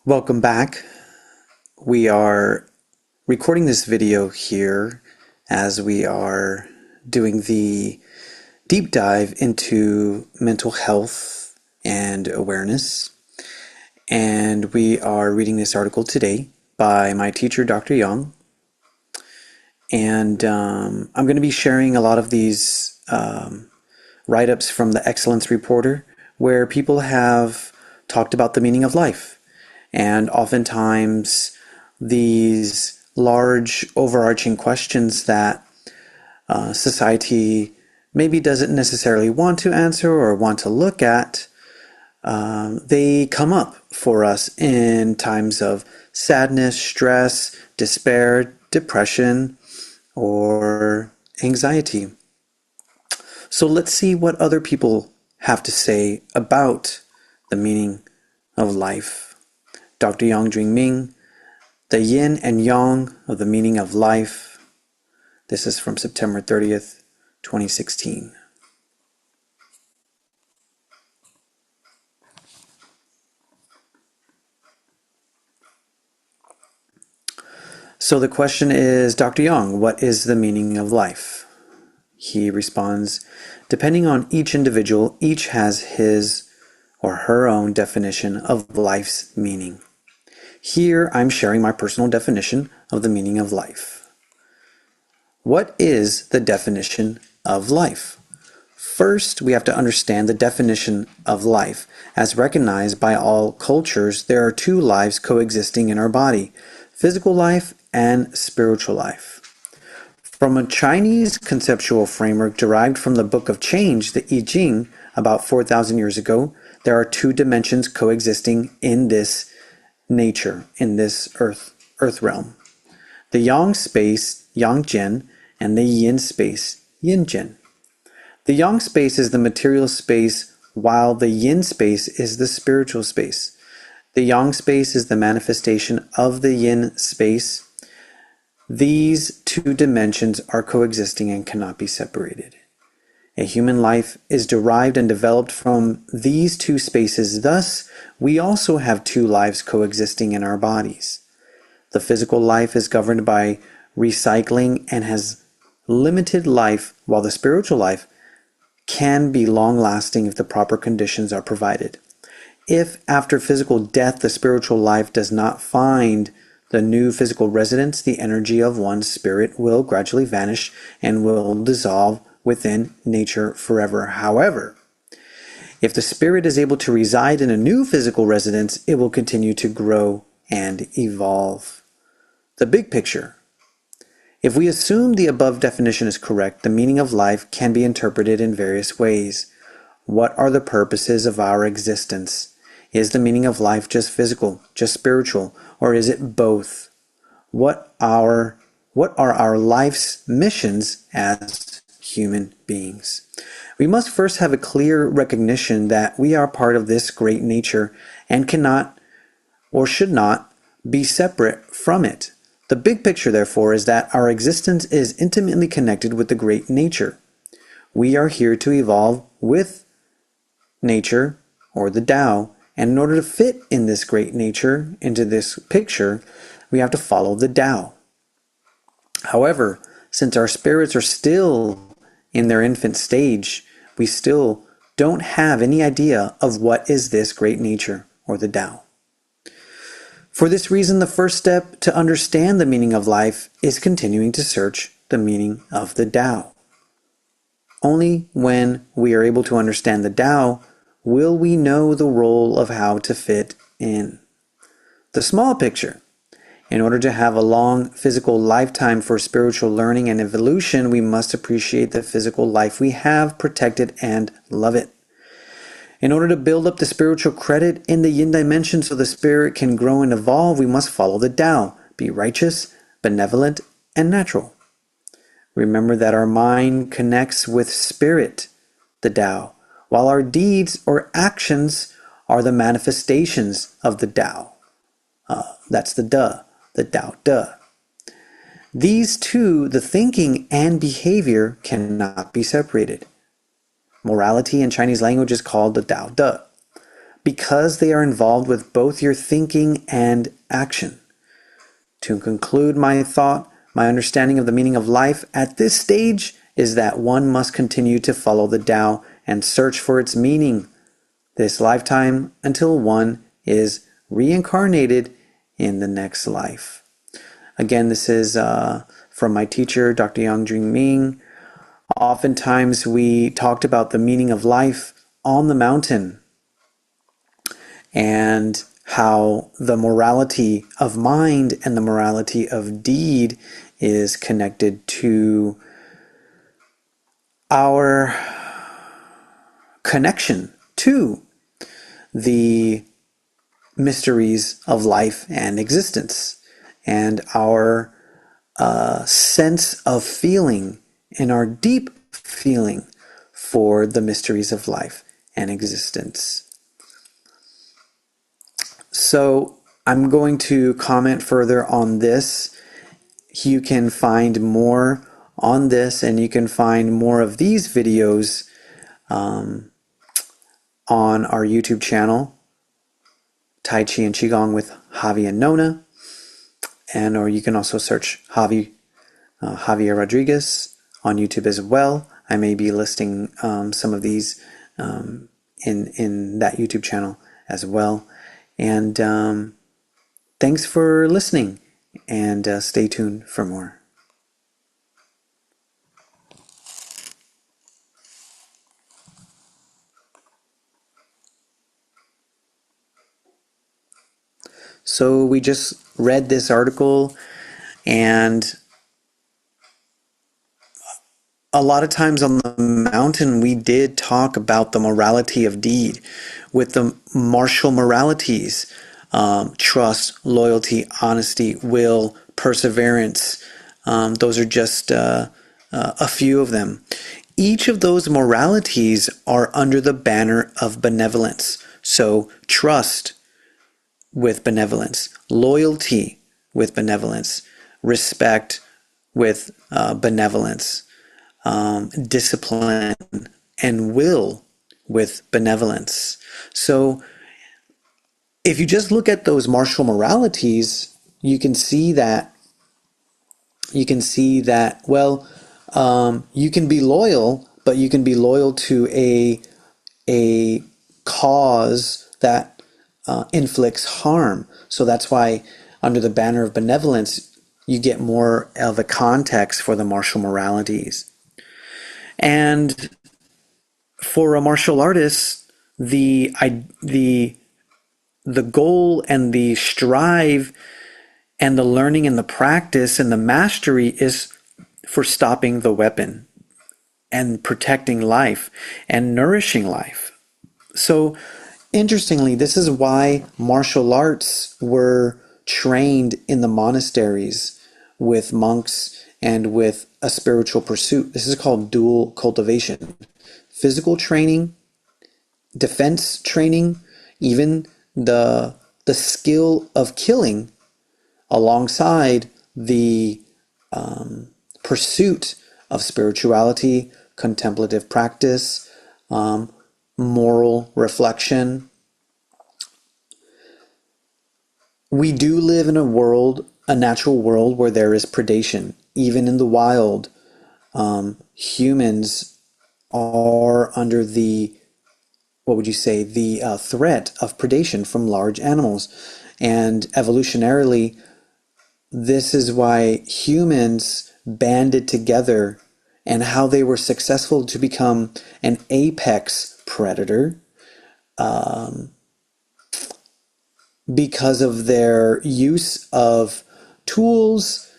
Welcome back. We are recording this video here as we are doing the deep dive into mental health and awareness. And we are reading this article today by my teacher, Dr. Young. And I'm going to be sharing a lot of these write-ups from the Excellence Reporter, where people have talked about the meaning of life. And oftentimes, these large overarching questions that society maybe doesn't necessarily want to answer or want to look at, they come up for us in times of sadness, stress, despair, depression, or anxiety. So let's see what other people have to say about the meaning of life. Dr. Yang Jwing-Ming, The Yin and Yang of the Meaning of Life. This is from September 30th, 2016. So the question is, Dr. Yang, what is the meaning of life? He responds, depending on each individual, each has his or her own definition of life's meaning. Here, I'm sharing my personal definition of the meaning of life. What is the definition of life? First, we have to understand the definition of life. As recognized by all cultures, there are two lives coexisting in our body, physical life and spiritual life. From a Chinese conceptual framework derived from the Book of Change, the I Ching, about 4,000 years ago, there are two dimensions coexisting in this nature, in this earth realm. The yang space, yang jian, and the yin space, yin jian. The yang space is the material space, while the yin space is the spiritual space. The yang space is the manifestation of the yin space. These two dimensions are coexisting and cannot be separated. A human life is derived and developed from these two spaces. Thus, we also have two lives coexisting in our bodies. The physical life is governed by recycling and has limited life, while the spiritual life can be long-lasting if the proper conditions are provided. If after physical death the spiritual life does not find the new physical residence, the energy of one's spirit will gradually vanish and will dissolve within nature forever. However, if the spirit is able to reside in a new physical residence, it will continue to grow and evolve. The big picture. If we assume the above definition is correct, the meaning of life can be interpreted in various ways. What are the purposes of our existence? Is the meaning of life just physical, just spiritual, or is it both? What are our life's missions as human beings? We must first have a clear recognition that we are part of this great nature and cannot or should not be separate from it. The big picture, therefore, is that our existence is intimately connected with the great nature. We are here to evolve with nature, or the Tao, and in order to fit in this great nature, into this picture, we have to follow the Tao. However, since our spirits are still in their infant stage, we still don't have any idea of what is this great nature, or the Tao. For this reason, the first step to understand the meaning of life is continuing to search the meaning of the Tao. Only when we are able to understand the Tao will we know the role of how to fit in. The small picture. In order to have a long physical lifetime for spiritual learning and evolution, we must appreciate the physical life we have, protect it, and love it. In order to build up the spiritual credit in the yin dimension so the spirit can grow and evolve, we must follow the Tao, be righteous, benevolent, and natural. Remember that our mind connects with spirit, the Tao, while our deeds or actions are the manifestations of the Tao. That's the Tao De. These two, the thinking and behavior, cannot be separated. Morality in Chinese language is called the Tao De. because they are involved with both your thinking and action. To conclude my thought, my understanding of the meaning of life at this stage is that one must continue to follow the Tao and search for its meaning this lifetime until one is reincarnated in the next life. Again, this is from my teacher, Dr. Yang Jun Ming. Oftentimes we talked about the meaning of life on the mountain and how the morality of mind and the morality of deed is connected to our connection to the mysteries of life and existence, and our sense of feeling and our deep feeling for the mysteries of life and existence. So I'm going to comment further on this. You can find more on this, and you can find more of these videos on our YouTube channel, Tai Chi and Qigong with Javi and Nona, or you can also search Javier Rodriguez on YouTube as well. I may be listing some of these in that YouTube channel as well. And thanks for listening, and stay tuned for more. So we just read this article, and a lot of times on the mountain we did talk about the morality of deed with the martial moralities, trust, loyalty, honesty, will, perseverance. Those are just a few of them. Each of those moralities are under the banner of benevolence. So trust with benevolence, loyalty with benevolence, respect with benevolence, discipline and will with benevolence. So if you just look at those martial moralities, you can see that well, you can be loyal, but you can be loyal to a cause that inflicts harm. So that's why under the banner of benevolence, you get more of a context for the martial moralities. And for a martial artist, the goal and the strive and the learning and the practice and the mastery is for stopping the weapon and protecting life and nourishing life. So interestingly, this is why martial arts were trained in the monasteries with monks and with a spiritual pursuit. This is called dual cultivation. Physical training, defense training, even the skill of killing alongside the pursuit of spirituality, contemplative practice, moral reflection. We do live in a natural world where there is predation. Even in the wild, humans are under the threat of predation from large animals. And evolutionarily, this is why humans banded together and how they were successful to become an apex predator, because of their use of tools,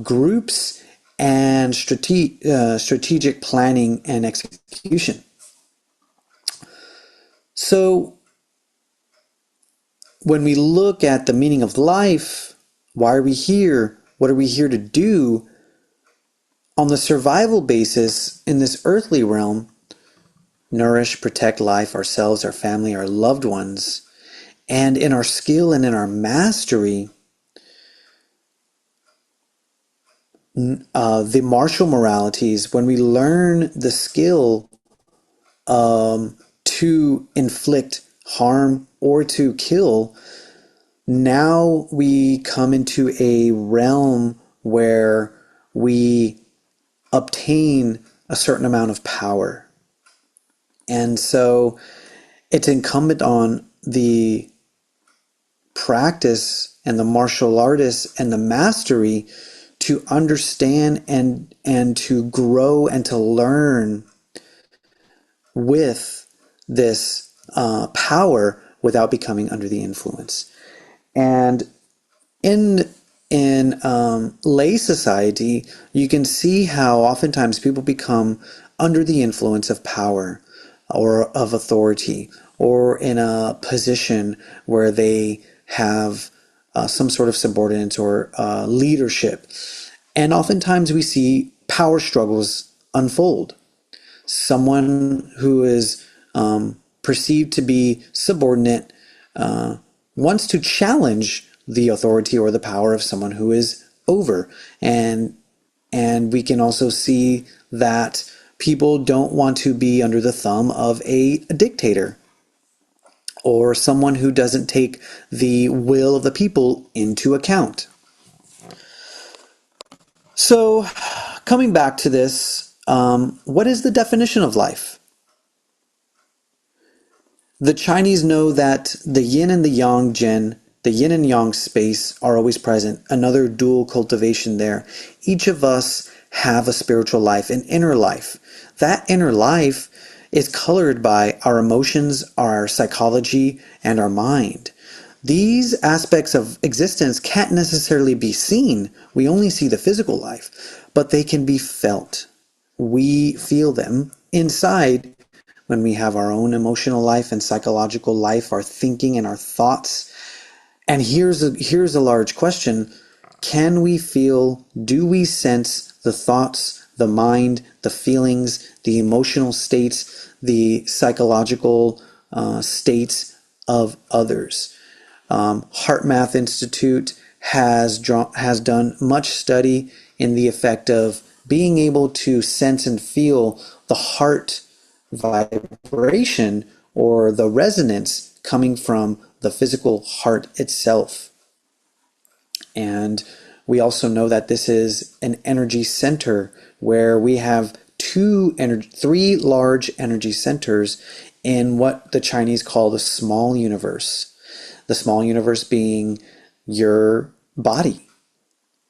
groups, and strategic planning and execution. So when we look at the meaning of life, why are we here? What are we here to do? On the survival basis in this earthly realm, nourish, protect life, ourselves, our family, our loved ones, and in our skill and in our mastery, the martial moralities, when we learn the skill to inflict harm, or to kill, now we come into a realm where we obtain a certain amount of power. And so it's incumbent on the practice and the martial artist and the mastery to understand and to grow and to learn with this power without becoming under the influence. And in lay society, you can see how oftentimes people become under the influence of power or of authority, or in a position where they have some sort of subordinance or leadership. And oftentimes we see power struggles unfold. Someone who is perceived to be subordinate wants to challenge the authority or the power of someone who is over. And we can also see that people don't want to be under the thumb of a dictator or someone who doesn't take the will of the people into account. So, coming back to this, what is the definition of life? The Chinese know that the yin and the yang Jin, the yin and yang space, are always present. Another dual cultivation there. Each of us have a spiritual life, an inner life. That inner life is colored by our emotions, our psychology, and our mind. These aspects of existence can't necessarily be seen. We only see the physical life, but they can be felt. We feel them inside when we have our own emotional life and psychological life, our thinking and our thoughts. And here's a large question. Can we feel, do we sense the thoughts, the mind, the feelings, the emotional states, the psychological states of others? HeartMath Institute has done much study in the effect of being able to sense and feel the heart vibration or the resonance coming from the physical heart itself. And we also know that this is an energy center where we have three large energy centers in what the Chinese call the small universe. The small universe being your body.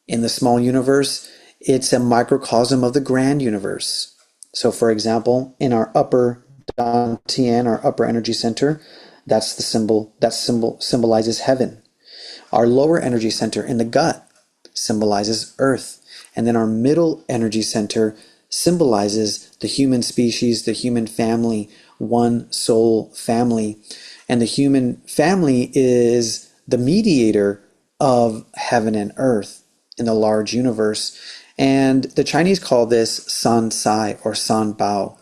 In the small universe, it's a microcosm of the grand universe. So for example, in our upper Dantian, our upper energy center, that's the symbol symbolizes heaven. Our lower energy center in the gut symbolizes earth. And then our middle energy center symbolizes the human species, the human family, one soul family. And the human family is the mediator of heaven and earth in the large universe. And the Chinese call this San Sai or San Bao,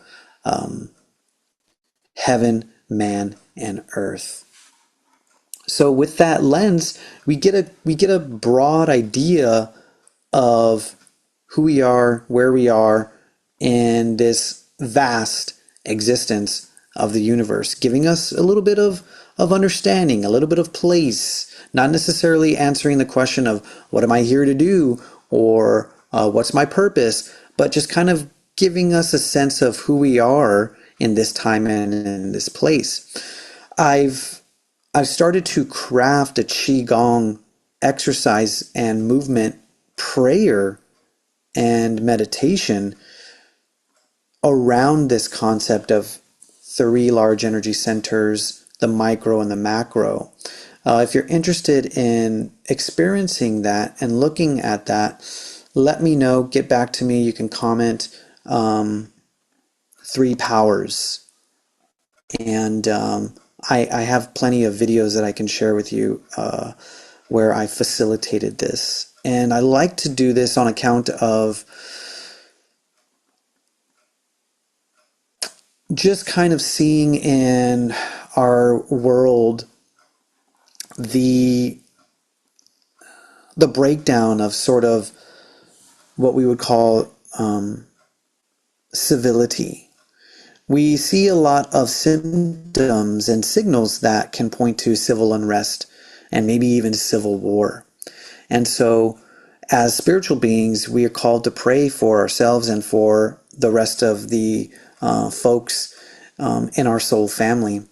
heaven, man, and earth. So with that lens, we get a broad idea of who we are, where we are in this vast existence of the universe, giving us a little bit of understanding, a little bit of place, not necessarily answering the question of what am I here to do or what's my purpose, but just kind of giving us a sense of who we are in this time and in this place. I've started to craft a Qigong exercise and movement prayer and meditation around this concept of three large energy centers, the micro and the macro. If you're interested in experiencing that and looking at that, let me know, get back to me. You can comment three powers. And I have plenty of videos that I can share with you where I facilitated this. And I like to do this on account of just kind of seeing in our world the breakdown of sort of what we would call civility. we see a lot of symptoms and signals that can point to civil unrest and maybe even civil war. And so, as spiritual beings, we are called to pray for ourselves and for the rest of the folks in our soul family.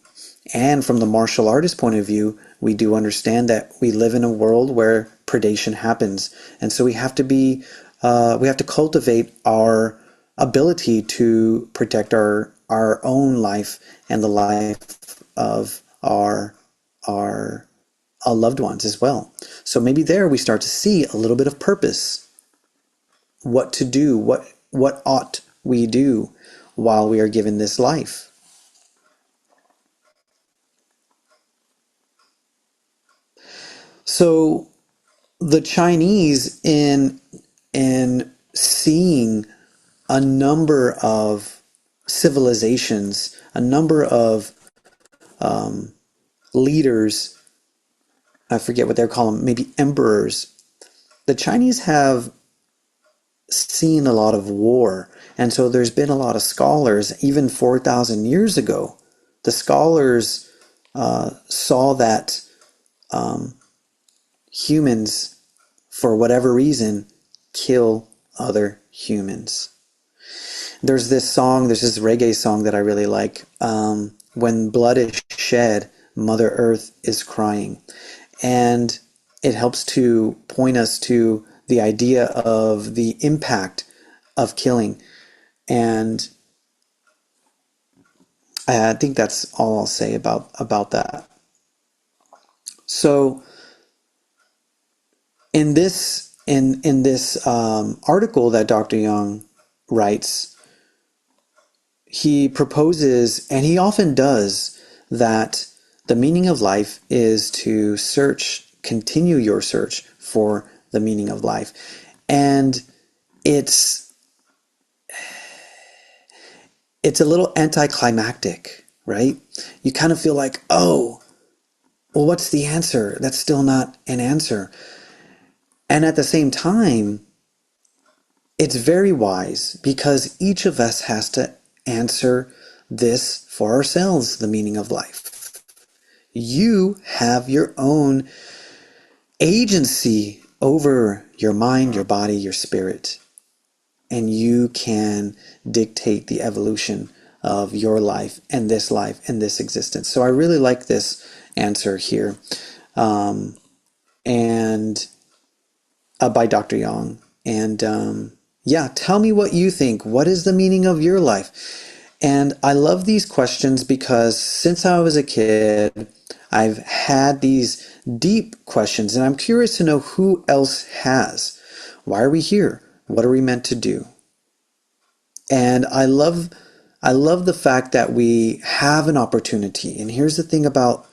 And from the martial artist point of view, we do understand that we live in a world where predation happens, and so we have to cultivate our ability to protect our own life and the life of our loved ones as well. So maybe there we start to see a little bit of purpose, what to do, what ought we do while we are given this life. So the Chinese, in seeing a number of civilizations, a number of leaders, I forget what they're calling, maybe emperors. The Chinese have seen a lot of war, and so there's been a lot of scholars, even 4,000 years ago. The scholars saw that humans, for whatever reason, kill other humans. There's this reggae song that I really like. When blood is shed, Mother Earth is crying. And it helps to point us to the idea of the impact of killing. And I think that's all I'll say about that. So in this article that Dr. Young writes, he proposes, and he often does, that the meaning of life is to continue your search for the meaning of life. And it's a little anticlimactic, right? You kind of feel like, oh, well, what's the answer? That's still not an answer. And at the same time, it's very wise, because each of us has to answer this for ourselves, the meaning of life. You have your own agency over your mind, your body, your spirit, and you can dictate the evolution of your life and this existence. So I really like this answer here, and by Dr. Young. And yeah, tell me what you think. What is the meaning of your life? And I love these questions because since I was a kid, I've had these deep questions, and I'm curious to know who else has. Why are we here? What are we meant to do? And I love the fact that we have an opportunity. And here's the thing about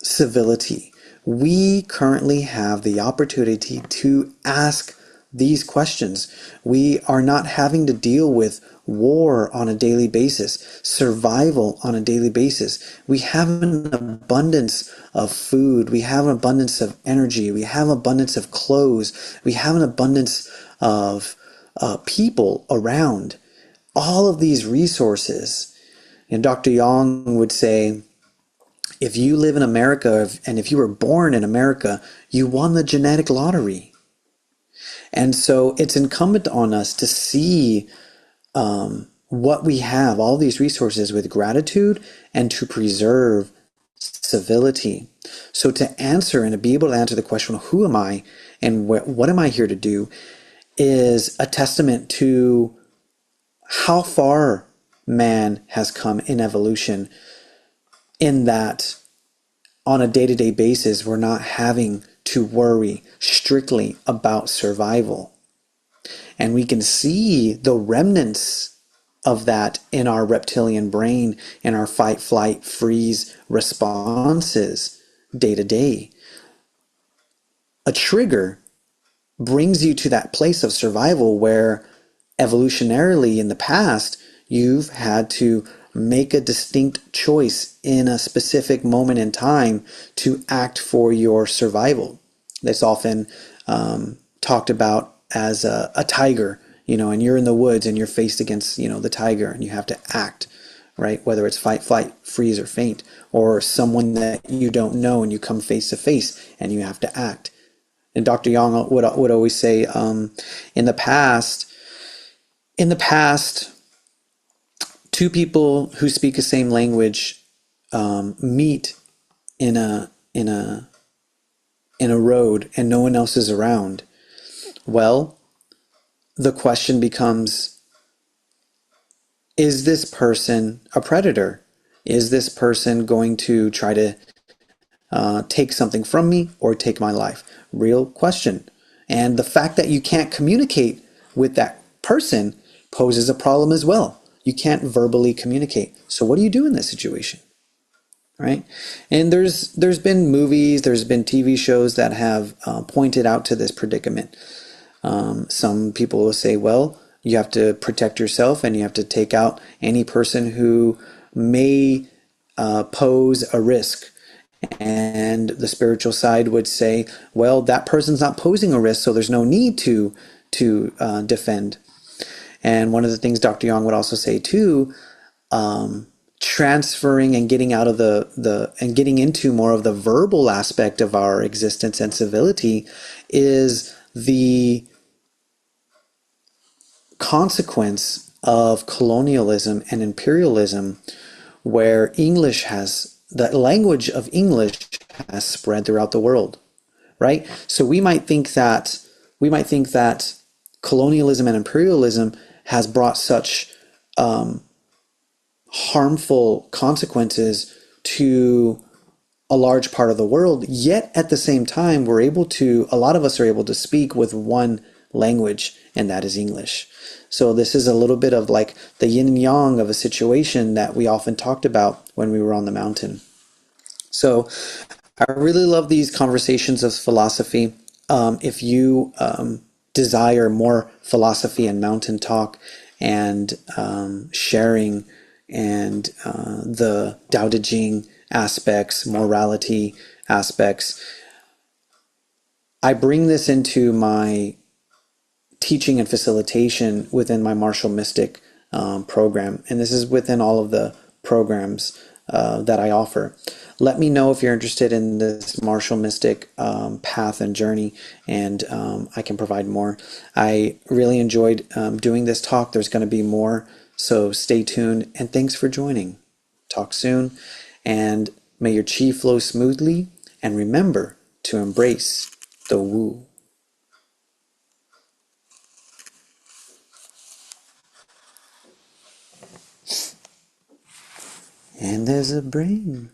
civility. We currently have the opportunity to ask these questions. We are not having to deal with war on a daily basis, survival on a daily basis. We have an abundance of food. We have an abundance of energy. We have an abundance of clothes. We have an abundance of people around. All of these resources. And Dr. Young would say, if you live in America, and if you were born in America, you won the genetic lottery. And so it's incumbent on us to see what we have, all these resources, with gratitude, and to preserve civility. So to answer and to be able to answer the question, who am I and what am I here to do, is a testament to how far man has come in evolution, in that on a day-to-day basis, we're not having to worry strictly about survival. And we can see the remnants of that in our reptilian brain, in our fight, flight, freeze responses day to day. A trigger brings you to that place of survival where evolutionarily in the past, you've had to make a distinct choice in a specific moment in time to act for your survival. That's often talked about as a tiger, and you're in the woods and you're faced against, the tiger, and you have to act right? Whether it's fight, flight, freeze, or faint, or someone that you don't know and you come face to face and you have to act. And Dr. Young would always say, in the past, in the past, two people who speak the same language meet in a road and no one else is around. Well, the question becomes, is this person a predator? Is this person going to try to take something from me or take my life? Real question. And the fact that you can't communicate with that person poses a problem as well. You can't verbally communicate. So what do you do in this situation? Right? And there's been movies, there's been TV shows that have pointed out to this predicament. Some people will say, well, you have to protect yourself and you have to take out any person who may pose a risk. And the spiritual side would say, well, that person's not posing a risk, so there's no need to defend. And one of the things Dr. Young would also say too, transferring and getting out of and getting into more of the verbal aspect of our existence and civility is the consequence of colonialism and imperialism, where the language of English has spread throughout the world, right? So we might think that colonialism and imperialism has brought such harmful consequences to a large part of the world, yet at the same time a lot of us are able to speak with one language, and that is English. So this is a little bit of like the yin and yang of a situation that we often talked about when we were on the mountain. So I really love these conversations of philosophy. If you desire more philosophy and mountain talk and sharing and the Tao Te Ching aspects, morality aspects, I bring this into my teaching and facilitation within my Martial Mystic program. And this is within all of the programs that I offer. Let me know if you're interested in this Martial Mystic path and journey, and I can provide more. I really enjoyed doing this talk. There's going to be more, so stay tuned, and thanks for joining. Talk soon, and may your chi flow smoothly, and remember to embrace the woo. And there's a brain